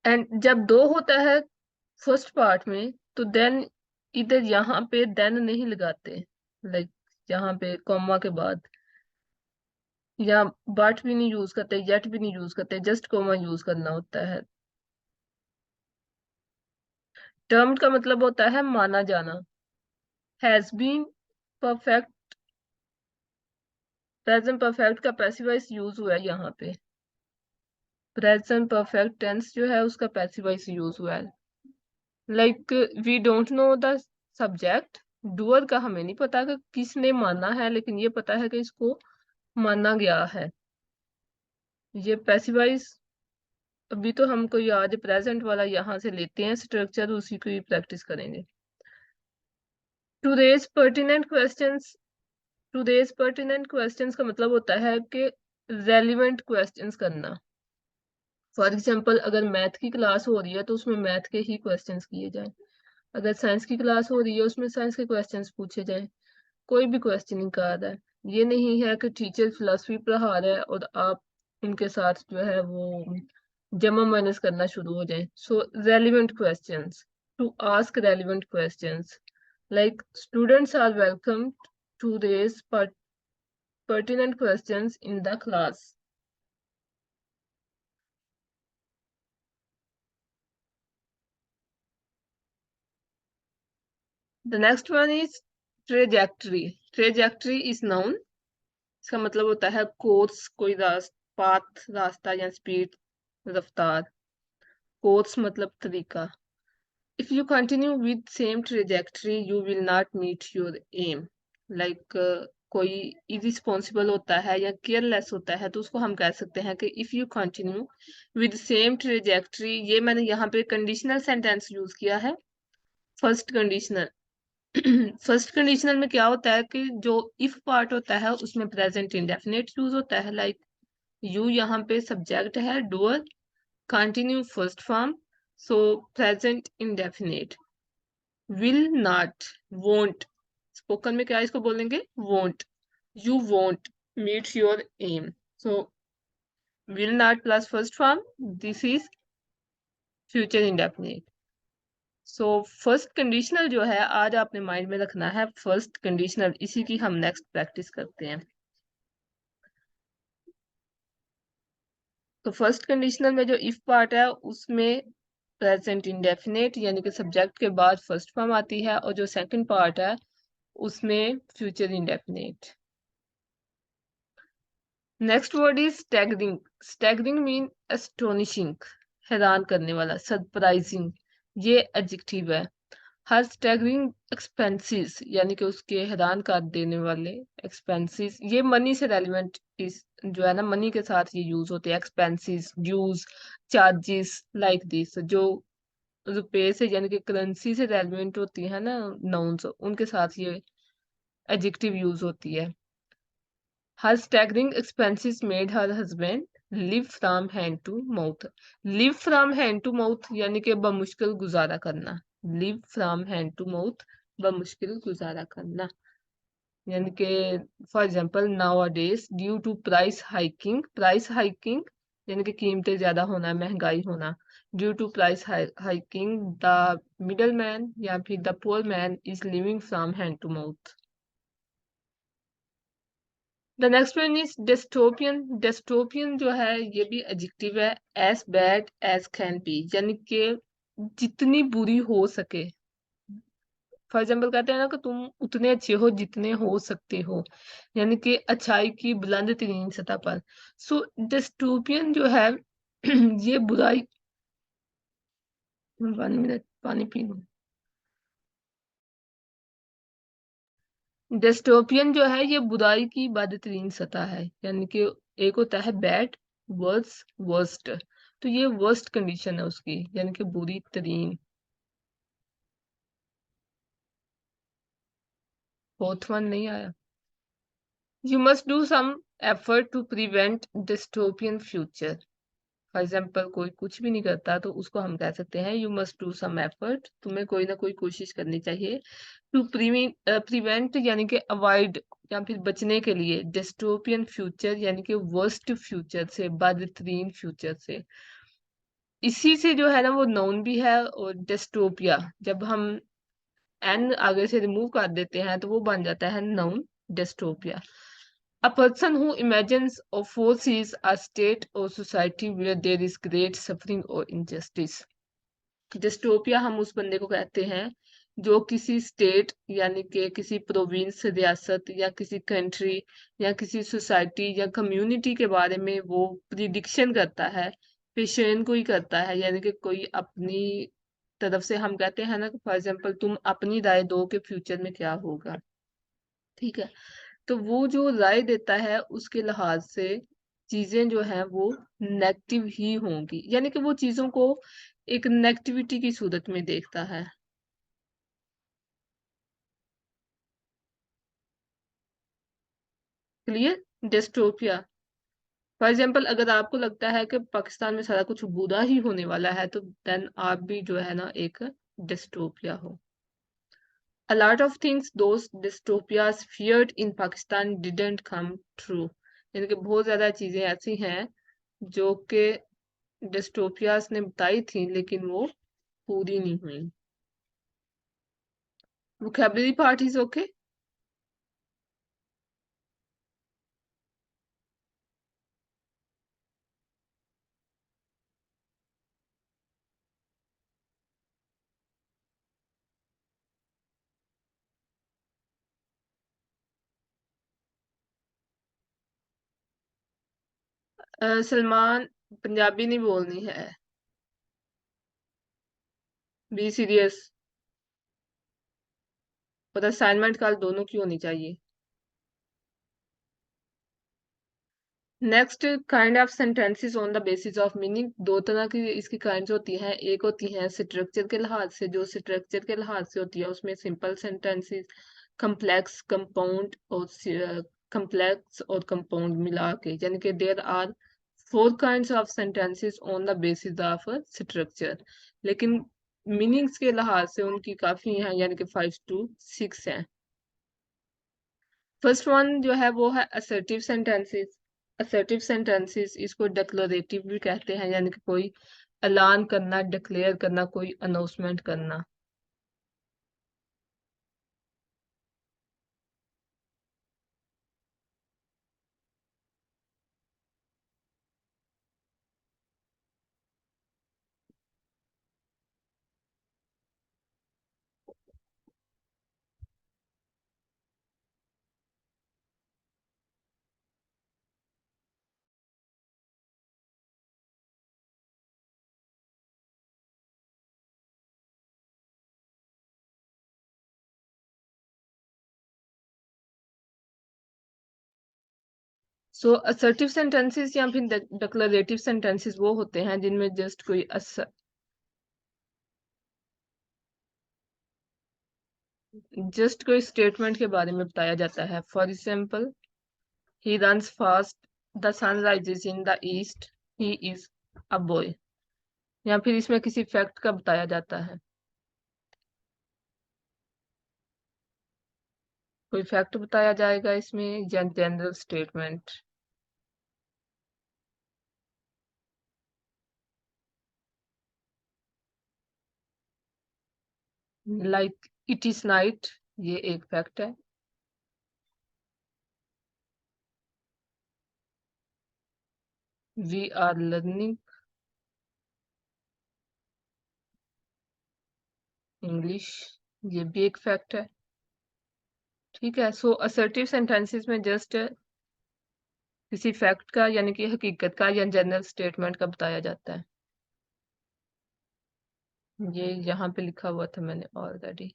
And जब दो होता है फर्स्ट पार्ट में, तो देन इधर यहाँ पे देन नहीं लगाते, लाइक यहाँ पे कॉमा के बाद, या बट भी नहीं यूज करते, येट भी नहीं यूज करते, जस्ट कॉमा यूज करना होता है। टर्म्ड का मतलब होता है माना जाना। Has been perfect, present perfect का पैसिव वॉइस यूज हुआ है यहाँ पे। प्रेजेंट परफेक्ट टेंस जो है उसका पैसिव वॉइस यूज हुआ है। Like we don't know the subject, doer का हमें नहीं पता कि किसने माना है, लेकिन ये पता है कि इसको माना गया है। ये पैसिव वॉइस, अभी तो हम कोई आज प्रेजेंट वाला यहाँ से लेते हैं स्ट्रक्चर, उसी को ही प्रैक्टिस करेंगे। To raise pertinent questions, to raise pertinent questions का मतलब होता है कि रेलिवेंट क्वेश्चंस करना। फॉर एग्जाम्पल, अगर मैथ की क्लास हो रही है तो उसमें मैथ के ही क्वेश्चंस किए जाएं। अगर साइंस की क्लास हो रही है उसमें साइंस के क्वेश्चंस पूछे जाएं। कोई भी क्वेश्चनिंग कर रहा है, ये नहीं है कि टीचर फिलोसफी पढ़ा रहा है और आप उनके साथ जो है वो जमा माइनस करना शुरू हो जाए। So relevant questions, to ask relevant questions, like students are welcome to raise pertinent questions in the class. The next one is trajectory. Trajectory is noun. इसका मतलब होता है कोर्स, कोई पाथ, रास्ता या स्पीड, रफ्तार। कोर्स मतलब तरीका। If you continue with same trajectory, you will not meet your aim. Like कोई irresponsible होता है या careless होता है तो उसको हम कह सकते हैं कि if you continue with same trajectory, ये मैंने यहाँ पे conditional sentence यूज किया है। फर्स्ट कंडीशनल फर्स्ट कंडीशनल में क्या होता है कि जो इफ पार्ट होता है उसमें प्रेजेंट इंडेफिनिट यूज होता है। लाइक यू यहाँ पे सब्जेक्ट है, doer, continue first form, so present indefinite. Will not, won't, spoken में क्या इसको बोलेंगे, won't. You won't meet your aim, so will not plus first form, this is future indefinite. So first conditional जो है आज आपने mind में रखना है, फर्स्ट कंडीशनल, इसी की हम नेक्स्ट प्रैक्टिस करते हैं। तो फर्स्ट कंडीशनल में जो इफ पार्ट है उसमें प्रेजेंट इंडेफिनिट यानी कि सब्जेक्ट के बाद फर्स्ट फॉर्म आती है, और जो सेकंड पार्ट है उसमें future indefinite. Next word is staggering. Staggering mean astonishing, हैरान करने वाला, सरप्राइजिंग, ये एडजेक्टिव है। हर स्टैगरिंग एक्सपेंसेस यानी कि उसके हैरान कर देने वाले एक्सपेंसेस, ये मनी से रेलिवेंट इस जो है ना, मनी के साथ ये यूज होते हैं। Expenses, dues, charges, like this, जो रुपए से यानी कि करेंसी से रेलिवेंट होती है ना नाउन्स, उनके साथ ये एडजेक्टिव यूज होती है। Her staggering expenses made her husband live from hand to mouth. Live from hand to mouth यानी कि बमुश्किल गुजारा करना। Live from hand to mouth, बमुश्किल गुजारा करना। यानी कि for example, nowadays due to price hiking, price hiking यानी कि कीमतें ज्यादा होना, महंगाई होना। Due to price hiking the middle man या फिर the poor man is living from hand to mouth. The next one is dystopian. Dystopian जो है ये भी एडजेक्टिव है। As bad as can be यानी कि जितनी बुरी हो सके। फॉर एग्जाम्पल कहते हैं ना कि तुम उतने अच्छे हो जितने हो सकते हो, यानी कि अच्छाई की बुलंद तरीन सतह पर। सो डिस्टोपियन जो है ये बुराई, 1 मिनट पानी पी लूं। डिस्टोपियन जो है ये बुराई की बदतरीन सतह है, यानी कि एक होता है बैड, वर्स, वर्स्ट, तो ये वर्स्ट कंडीशन है उसकी, यानी कि बुरी तरीन। फोर्थ वन नहीं आया। You must do some effort to prevent dystopian future. For example, कोई कुछ भी नहीं करता तो उसको हम कह सकते हैं you must do some effort, तुम्हें कोई ना कोई कोशिश करनी चाहिए। टू प्रिवेंट यानी कि अवॉइड या फिर बचने के लिए, डिस्टोपियन फ्यूचर यानी कि वर्स्ट फ्यूचर से, बदतरीन फ्यूचर से। इसी से जो है ना वो नाउन भी है, और डिस्टोपिया जब हम एन आगे से रिमूव कर देते हैं तो वो बन जाता है noun dystopia. A person who imagines or foresees a state or society where there is great suffering or injustice. Dystopia हम उस बंदे को कहते हैं जो किसी स्टेट यानी कि किसी प्रोविंस, रियासत या किसी कंट्री या किसी सोसाइटी या कम्युनिटी के बारे में वो प्रिडिक्शन करता है, पेशेन को ही करता है, यानी कि कोई अपनी तरफ से हम कहते हैं ना, फॉर एग्जाम्पल तुम अपनी राय दो कि फ्यूचर में क्या होगा. ठीक है, तो वो जो राय देता है उसके लिहाज से चीजें जो है वो नेगेटिव ही होंगी, यानी कि वो चीजों को एक नेगेटिविटी की सूरत में देखता है. क्लियर? डिस्टोपिया. फॉर एग्जाम्पल अगर आपको लगता है कि पाकिस्तान में सारा कुछ बुरा ही होने वाला है तो देन आप भी जो है ना एक डिस्टोपिया हो. A lot of things those dystopias feared in Pakistan didn't come true. यानी कि बहुत ज्यादा चीजें ऐसी हैं जो कि डिस्टोपियास ने बताई थी लेकिन वो पूरी नहीं हुई. vocabulary part is okay. Salman, Punjabi नहीं बोलनी है. Be serious. और असाइनमेंट कल दोनों की होनी चाहिए. Next, kind of sentences on the basis of meaning. दो तरह की इसकी काइंड्स होती हैं. एक होती हैं स्ट्रक्चर के लिहाज से, जो स्ट्रक्चर के लिहाज से होती है उसमें सिंपल सेंटेंसेस, कम्प्लेक्स, कंपाउंड और कम्प्लेक्स और कंपाउंड मिला के, यानी कि there are 4 kinds of sentences on the basis of structure. लेकिन मीनिंग्स के लिहाज से उनकी काफी हैं, यानी कि 5 to 6 हैं. फर्स्ट वन जो है वो है असर्टिव सेंटेंसेस. असर्टिव सेंटेंसेस इसको डिक्लेरेटिव भी कहते हैं, यानी कि कोई ऐलान करना, डिक्लेयर करना, कोई अनाउंसमेंट करना. सो असर्टिव सेंटेंसेस या फिर डिक्लेरेटिव सेंटेंसेस वो होते हैं जिनमें जस्ट कोई स्टेटमेंट के बारे में बताया जाता है. For example, he runs fast, the sun rises in the east, he is a boy. या फिर इसमें किसी फैक्ट का बताया जाता है. कोई फैक्ट बताया जाएगा इसमें, या general statement. Like it is night, ये एक फैक्ट है. वी आर लर्निंग इंग्लिश, ये भी एक फैक्ट है. ठीक है, सो असर्टिव सेंटेंसेस में जस्ट किसी फैक्ट का यानी कि हकीकत का या जनरल स्टेटमेंट का बताया जाता है. ये यहाँ पे लिखा हुआ था मैंने ऑलरेडी.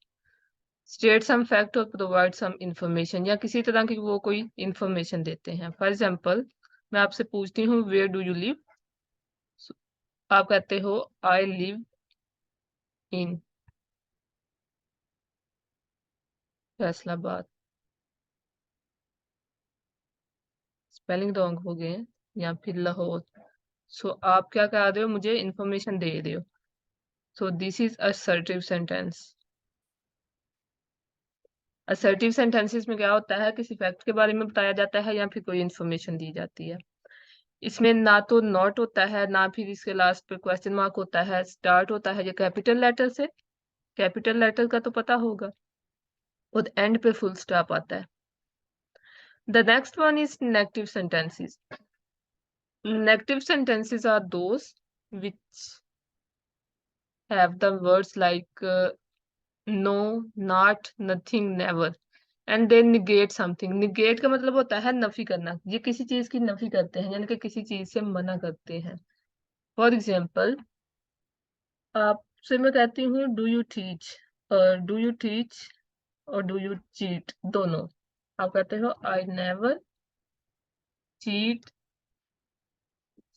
स्टेट सम फैक्ट और प्रोवाइड सम इंफॉर्मेशन, या किसी तरह की वो कोई इंफॉर्मेशन देते हैं. फॉर एग्जाम्पल, मैं आपसे पूछती हूँ वेयर डू यू लिव, आप कहते हो I live in Faisalabad. Spelling wrong हो गए हैं. या फिर लाहौर. सो आप क्या कह रहे हो, मुझे इंफॉर्मेशन दे रहे हो. So this is assertive sentence. Assertive sentences में क्या होता है, किसी फैक्ट के बारे में बताया जाता है या फिर कोई इंफॉर्मेशन दी जाती है. इसमें ना तो नॉट होता है, ना फिर इसके लास्ट पे क्वेश्चन मार्क होता है, स्टार्ट होता है ये कैपिटल लेटर से, कैपिटल लेटर का तो पता होगा, और एंड पे फुल स्टॉप आता है। The next one is negative sentences. Negative sentences are those which have the words like no, not, nothing, never, and they negate something. Negate का मतलब होता है नफी करना, ये किसी चीज की नफी करते हैं, यानी कि किसी चीज से मना करते हैं. फॉर एग्जाम्पल, आपसे मैं कहती हूँ डू यू टीच, और डू यू टीच और डू यू चीट दोनों. आप कहते हो आई नेवर चीट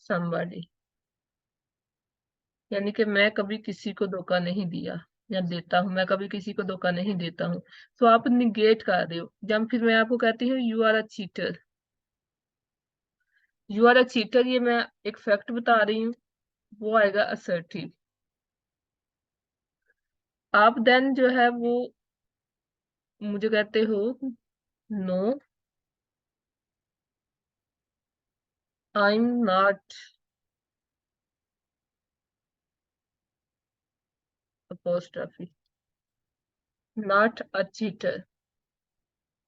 somebody, यानी कि मैं कभी किसी को धोखा नहीं दिया या देता हूँ, मैं कभी किसी को धोखा नहीं देता हूँ. तो आप निगेट कर रहे हो. जब फिर मैं आपको कहती हूँ you are a cheater, you are a cheater, ये मैं एक फैक्ट बता रही हूँ, वो आएगा असर्टिव. आप देन जो है वो मुझे कहते हो no, I am not apostrophe, not a cheater.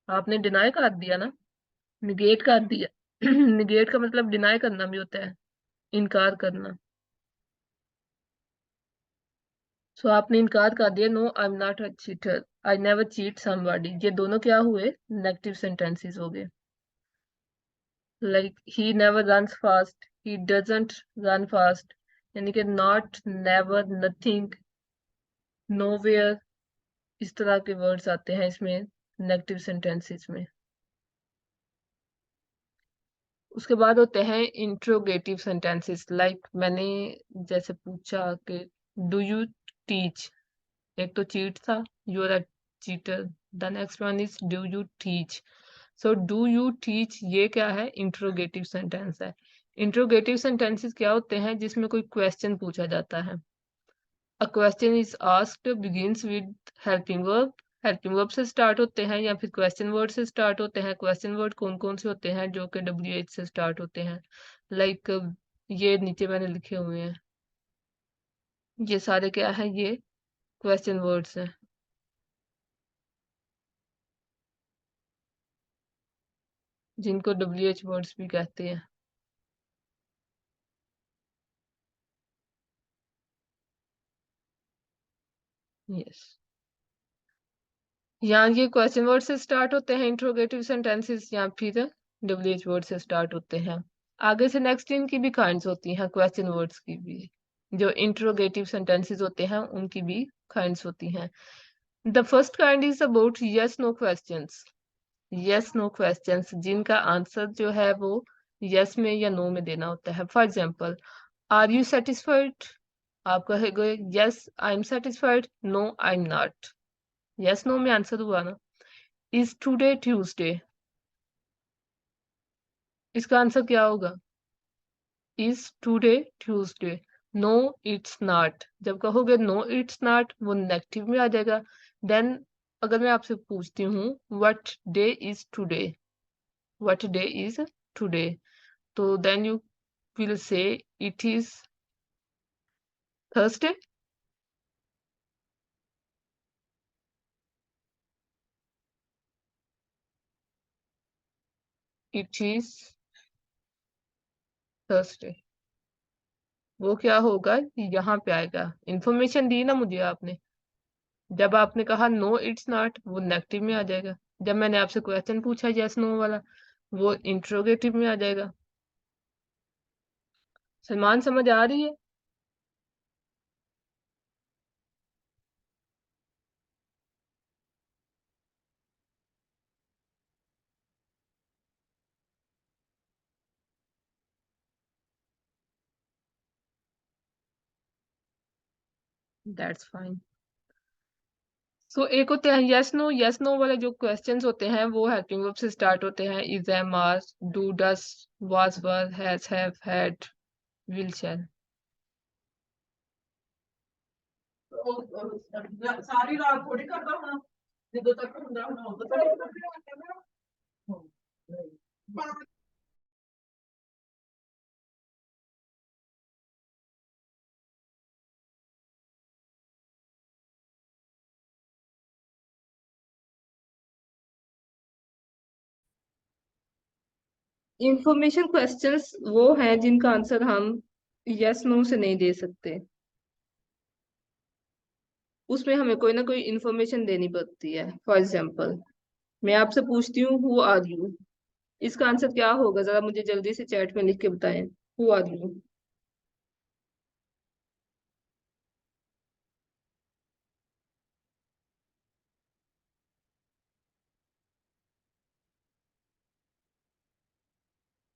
आपने डिनाई कर दिया ना, निगेट कर दिया. निगेट का मतलब डिनाई करना भी होता है, इनकार करना. सो आपने इनकार कर दिया, no I am not a cheater, I never cheat somebody. ये दोनों क्या हुए, नेगेटिव सेंटेंसेस हो गए. Like he never runs fast, he doesn't run fast, यानी कि नॉट, नेवर, नथिंग, नोवेयर, इस तरह के वर्ड्स आते हैं इसमें नेगेटिव सेंटेंसेस में. उसके बाद होते हैं इंट्रोगेटिव सेंटेंसेस. लाइक मैंने जैसे पूछा कि डू यू टीच, एक तो चीट था, you are a cheater. The next one is do you teach. So do you teach ये क्या है, इंट्रोगेटिव सेंटेंस है. इंट्रोगेटिव सेंटेंसेस क्या होते हैं, जिसमें कोई क्वेश्चन पूछा जाता है. A question is asked begins with helping verb. Helping verb से स्टार्ट होते हैं या फिर क्वेश्चन वर्ड से स्टार्ट होते हैं. क्वेश्चन वर्ड कौन कौन से होते हैं, जो कि WH से स्टार्ट होते हैं. लाइक ये नीचे मैंने लिखे हुए हैं, ये सारे क्या है, ये क्वेश्चन वर्ड्स हैं, जिनको WH वर्ड्स भी कहते हैं. यस, यहाँ ये क्वेश्चन वर्ड से स्टार्ट होते हैं इंट्रोगेटिव सेंटेंसेस, या फिर WH वर्ड से स्टार्ट होते हैं. आगे से नेक्स्ट इनकी भी काइंड्स होती हैं, क्वेश्चन वर्ड्स की भी. जो इंट्रोगेटिव सेंटेंसेस होते हैं उनकी भी काइंड्स होती हैं. The first kind is about yes no questions. Yes no questions जिनका आंसर जो है वो यस में या नो में देना होता है. For example, are you satisfied, आप कहेंगे yes I am satisfied, no I am not. Yes no में आंसर हुआ ना. इज टुडे ट्यूसडे, इसका आंसर क्या होगा, is today Tuesday. No it's not, जब कहोगे नो इट्स नॉट वो नेगेटिव में आ जाएगा. देन अगर मैं आपसे पूछती हूँ what day is today, what day is today, तो then you will say it is Thursday. It is Thursday, वो क्या होगा, यहाँ पे आएगा. इंफॉर्मेशन दी ना मुझे आपने. जब आपने कहा नो इट्स नॉट वो नेगेटिव में आ जाएगा. जब मैंने आपसे क्वेश्चन पूछा यस नो वाला, वो इंट्रोगेटिव में आ जाएगा. सलमान समझ आ रही है. That's fine. सो एक होते हैं यस नो वाले जो क्वेश्चंस होते हैं वो हेल्पिंग वर्ब से स्टार्ट होते हैं. Is, am, are, do, does, was, were, has, have, had, will, shall. सारी रात थोड़ी करता हूँ, ਜਦੋਂ तक ਹੁੰਦਾ ਹੁਣ ਉਦੋਂ तक इंफॉर्मेशन क्वेश्चंस वो हैं जिनका आंसर हम यस नो से नहीं दे सकते, उसमें हमें कोई ना कोई इंफॉर्मेशन देनी पड़ती है। फॉर एग्जाम्पल, मैं आपसे पूछती हूँ हु आर यू, इसका आंसर क्या होगा, जरा मुझे जल्दी से चैट में लिख के बताएं। Who are you.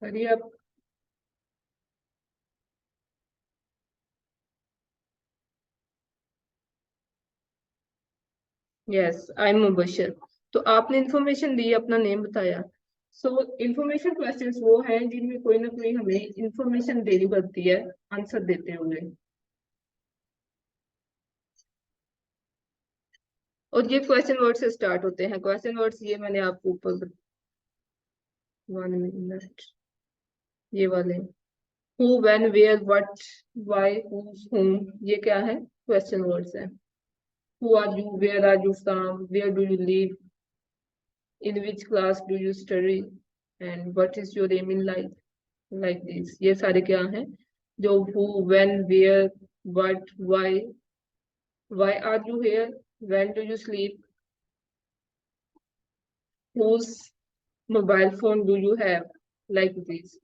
अरे आप, यस आई एम मुबशर। तो आपने इंफॉर्मेशन दी, अपना नेम बताया। सो इंफॉर्मेशन क्वेश्चंस वो हैं जिनमें कोई ना कोई हमें इंफॉर्मेशन देनी पड़ती है आंसर देते हुए। और ये क्वेश्चन वर्ड से स्टार्ट होते हैं। क्वेश्चन वर्ड्स ये मैंने आपको ऊपर, 1 मिनट, ये वाले, who when where what why whose whom, ये क्या है, क्वेश्चन वर्ड्स है। Who are you, where are you from, where do you live, in which class do you study, and what is your aim in life, like this, ये सारे क्या हैं, जो who when where what why are you here, when do you sleep, whose mobile phone do you have, like this.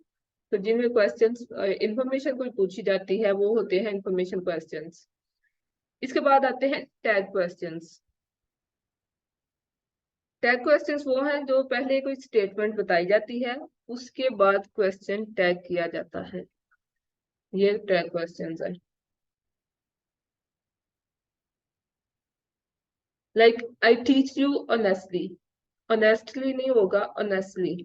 तो जिनमें questions information कोई पूछी जाती है वो होते हैं इंफॉर्मेशन क्वेश्चंस। इसके बाद आते हैं टैग क्वेश्चंस। टैग क्वेश्चंस वो हैं जो पहले कोई स्टेटमेंट बताई जाती है, उसके बाद क्वेश्चन टैग किया जाता है, ये टैग क्वेश्चंस है। Like I teach you honestly, honestly नहीं होगा, honestly.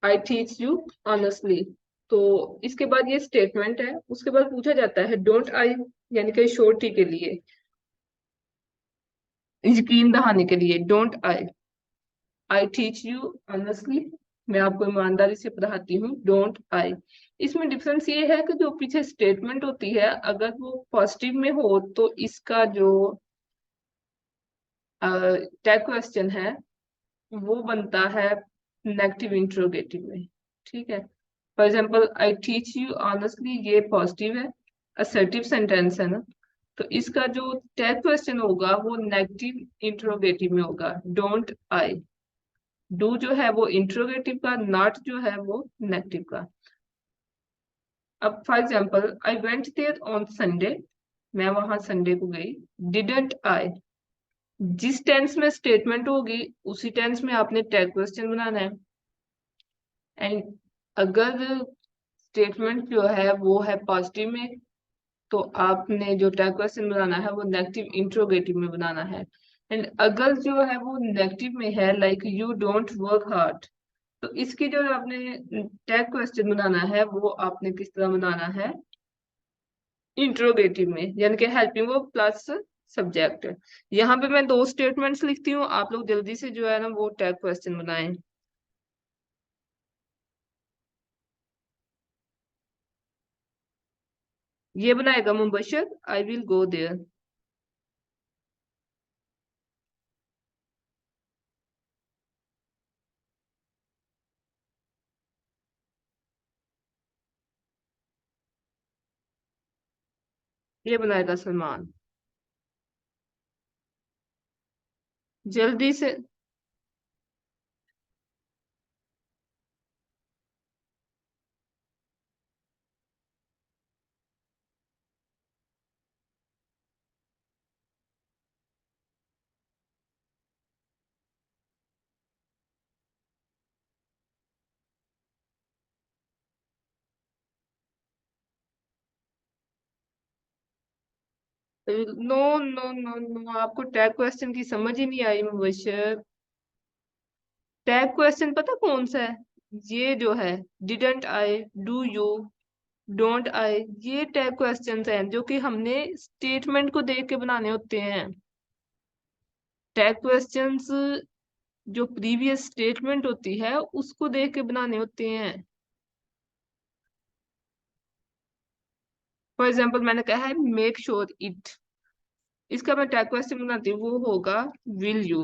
I teach you honestly. तो इसके बाद ये स्टेटमेंट है, उसके बाद पूछा जाता है डोंट आई, यानी कि श्योरिटी के लिए, यकीन दहाने के लिए, don't I. I teach you honestly, मैं आपको ईमानदारी से पढ़ाती हूँ, डोंट आई। इसमें डिफरेंस ये है कि जो पीछे स्टेटमेंट होती है अगर वो पॉजिटिव में हो तो इसका जो टैग क्वेश्चन है वो बनता है नेगेटिव इंट्रोगेटिव में। ठीक है, for example I teach you honestly, ये पॉजिटिव है, असर्टिव सेंटेंस है ना, तो इसका जो टैग क्वेश्चन होगा वो नेगेटिव इंट्रोगेटिव में होगा, डोंट आई। डू जो है वो इंट्रोगेटिव का, नॉट जो है वो नेगेटिव का। अब for example, I went there on Sunday, मैं वहां संडे को गई, डिडंट आई। जिस टेंस में स्टेटमेंट होगी उसी टेंस में आपने टैग क्वेश्चन बनाना है। एंड अगर स्टेटमेंट जो है वो है पॉजिटिव में तो आपने जो टैग क्वेश्चन बनाना है वो नेगेटिव इंट्रोगेटिव में बनाना है। एंड अगर जो है वो नेगेटिव में है, like you don't work hard, तो इसकी जो आपने टैग क्वेश्चन बनाना है वो आपने किस तरह बनाना है, इंट्रोगेटिव में, यानी कि हेल्पिंग वर्ब प्लस सब्जेक्ट। यहाँ पे मैं दो स्टेटमेंट्स लिखती हूँ, आप लोग जल्दी से जो है ना वो टैग क्वेश्चन बनाएं। ये बनाएगा Mubashar, I will go there. ये बनाएगा सलमान। जल्दी से। नो नो नो नो, आपको टैग क्वेश्चन की समझ ही नहीं आई मुबशर। टैग क्वेश्चन पता कौन सा है, ये जो है, didn't I, do you, don't I, ये टैग क्वेश्चंस हैं जो कि हमने स्टेटमेंट को देख के बनाने होते हैं। टैग क्वेश्चंस जो प्रीवियस स्टेटमेंट होती है उसको देख के बनाने होते हैं। फॉर एग्जाम्पल मैंने कहा है मेक श्योर इट, इसका मैं टैग क्वेश्चन बनाती हूँ, वो होगा विल यू।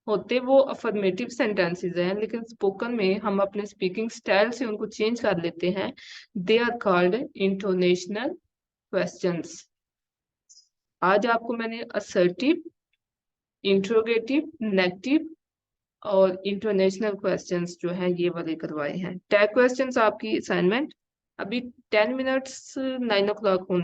होते वो अफर्मेटिव सेंटेंसेस हैं, लेकिन स्पोकन में हम अपने स्पीकिंग स्टाइल से उनको चेंज कर लेते हैं। They are called intonational questions. आज आपको मैंने असर्टिव, इंट्रोगेटिव, नेगेटिव और इंटरनेशनल क्वेश्चंस जो हैं ये वाले करवाए हैं। टैग क्वेश्चंस आपकी असाइनमेंट अभी 10 मिनट्स 9 o'clock होने